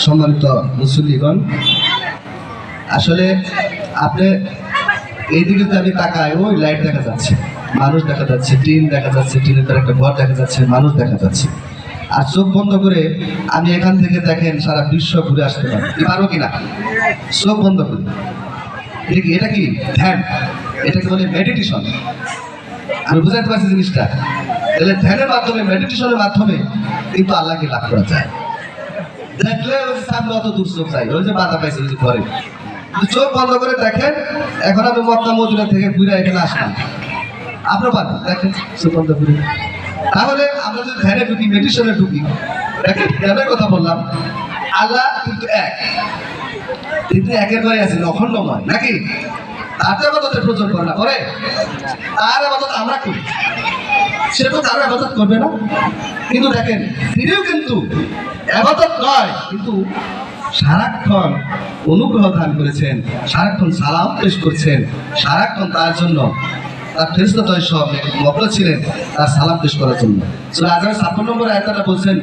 সম্মানিত মুসল্লিগণ, আসলে আপনি এইদিকে যদি আমি তাকাই, ওই লাইট দেখা যাচ্ছে, মানুষ দেখা যাচ্ছে, টিন দেখা যাচ্ছে, টিনের তার একটা ঘর দেখা যাচ্ছে, মানুষ দেখা যাচ্ছে। আর চোখ বন্ধ করে আমি এখান থেকে দেখেন সারা বিশ্ব ঘুরে আসতে পারবো কিনা? চোখ বন্ধ করে। এটা কি ধ্যান? এটাকে বলে মেডিটেশন। আমি বুঝাতে পারছি জিনিসটা। তাহলে ধ্যানের মাধ্যমে, মেডিটেশনের মাধ্যমে কিন্তু আল্লাহকে লাভ করা যায়। দেখলে ওই সামনে অত দূর চোখ চাই, ওই যে বাধা পাইছে ওই যে ঘরে, চোখ বন্ধ করে দেখেন। এখন আমি মক্কা মদিনা থেকে ঘুরে এখানে আসলাম, আপনার পারবেন দেখেন চোখ বন্ধ করে। তাহলে আমরা যদি ধ্যানে ঢুকি, মেডিটেশনে ঢুকি, দেখেন ধ্যানের কথা বললাম, আল্লাহ কিন্তু এক, কিন্তু একের বাইরে আছেন, অখণ্ডময় নাকি? তার আবাদতের প্রয়োজন করে না, করে তার আবাদত আমরা করি, সে তো তার আবাদত করবে না। কিন্তু দেখেন তিনিও কিন্তু আবাদত নয়, কিন্তু সারাক্ষণ অনুগ্রহ দান করেছেন, সারাক্ষণ সালাম পেশ করছেন, সারাক্ষণ তার জন্য তার ফেরেশতাদ্বয় সব মগ্ন ছিলেন তার সালাম পেশ করার জন্য। সূরা আযরার 56 নম্বর আয়াতটা বলছেন,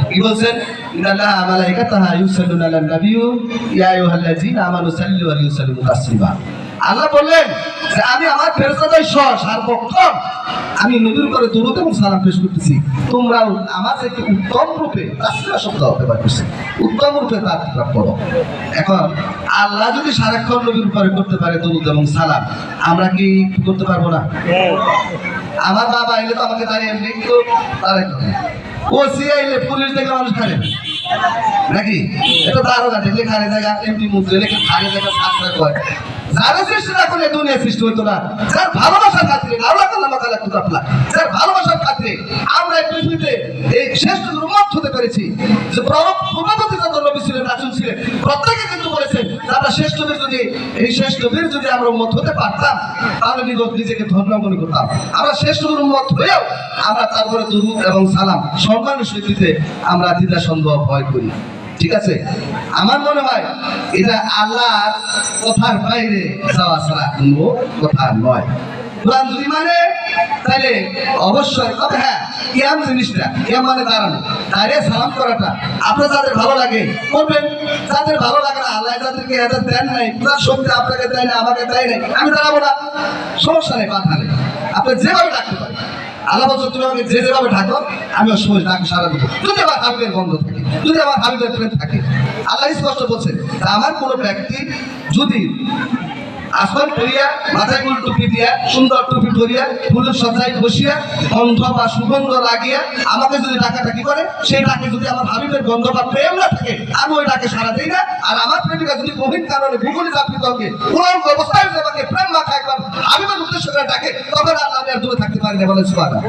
কি বলছেন? ইন্নাল্লাহা ওয়া মালাইকাতাহু ইউসাল্লুনা আলান নাবিয়্যি ইয়া আইয়ুহাল্লাযীনা আমানু সাল্লু আলাইহি ওয়া সাল্লিমু তাসলিমা। আল্লাহ বললেন যে আমি আমার ফেরেশতাদ্বয় সহ সার্বক্ষণ আমি নবীর উপরে দরুদ এবং সালাম পেশ করতেছি, তোমরাও আমার থেকে উত্তম রূপে, তাসলিমা শব্দ ব্যবহার করছে, উত্তম রূপে তা পড়ো। এখন আল্লাহ যদি সারাক্ষণ নবীর উপরে করতে পারে দরুদ এবং সালাম, আমরা কি করতে পারবো না? আমার বাবা এলে তো আমাকে দাঁড়িয়ে এমনি তো তারাই করে, ও সিআই এলে পুলিশ দেখলে মানুষ খারে নাকি? এটা দারোগা দেখলে খারে জায়গা, এমপি মুদ্রে লেখে খারে জায়গা সাতটা কয়। যারা সৃষ্টি না করলে দুনিয়া সৃষ্টি হইতো না। যার ভালোবাসার খাতিরে, যার ভালোবাসার খাতিরে আমরা এই পৃথিবীতে এই শ্রেষ্ঠ উম্মত হতে পেরেছি। যে প্রভাবতী যত নবী ছিলেন, রাসূল ছিলেন, প্রত্যেকে কিন্তু বলেছেন আমরা শ্রেষ্ঠ বীর যদি, এই শ্রেষ্ঠ বীর যদি আমরা উম্মত হতে পারতাম, তাহলে নিজেকে ধন্য মনে করতাম। আমরা শ্রেষ্ঠ উম্মত হয়েও আমরা তারপরে দুরূদ এবং সালাম সম্মানের সহিত দিতে আমরা দ্বিধা সন্দেহ ভয় করি। ঠিক আছে, আমার মনে হয় এটা আল্লাহর কথার বাইরে যাওয়া ছাড়া কোনো কথা নয়। কোরআন যদি মানে তাহলে অবশ্যই, তবে হ্যাঁ কিয়াম জিনিসটা, কিয়াম মানে দাঁড়ানো, দাঁড়িয়ে সালাম করাটা আপনার যাদের ভালো লাগে করবেন, যাদের ভালো লাগে না, আল্লাহ যাদেরকে এদের দেন নাই, তার শক্তি আপনাকে দেয় না, আমাকে দেয় নাই, আমি দাঁড়াবো না, সমস্যা নেই, বাধা নেই, আপনি যেভাবে ডাকতে পারেন। আল্লাহ বলছে তুমি আমাকে যেভাবে ডাকো আমি সময় ডাকি সারা দেবো, যদি আমার হাবিবের বন্ধ থাকে, যদি আমার হাবিবের প্রেম থাকে। আল্লাহ স্পষ্ট বলছে আমার কোনো ব্যক্তি যদি আসমান করিয়া, মাথায় ফুল টুপি দিয়া, সুন্দর টুপি ধরিয়া, ফুলের সজ্জায় বসিয়া, গন্ধ বা সুগন্ধ লাগিয়া আমাকে যদি ডাকাডাকি করে, সেই ডাকে যদি আমার হাবিবের গন্ধ বা প্রেম না থাকে, আমি ওই ডাকে সারা দিই না। আর আমার প্রেমিকা যদি গভীর কারণে ভূগোলে চাপিত হবে, কোরআন অবস্থায় আমাকে প্রেম মাখা একবার হাবিবের উদ্দেশ্য করে ডাকে, তখন আল্লাহ আমি আর দূরে থাকতে পারি না, বলে সুবহানাল্লাহ।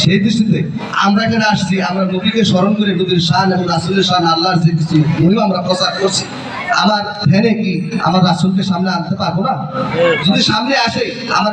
সেই দৃষ্টিতে আমরা এখানে আসছি, আমরা নবীকে স্মরণ করে নবীর শান এবং রাসূলের শান, আল্লাহর যে কিছু মহিমা আমরা প্রচার করছি। আমার ধ্যানে কি আমার রাসূলকে সামনে আনতে পারবো না? যদি সামনে আসে আমার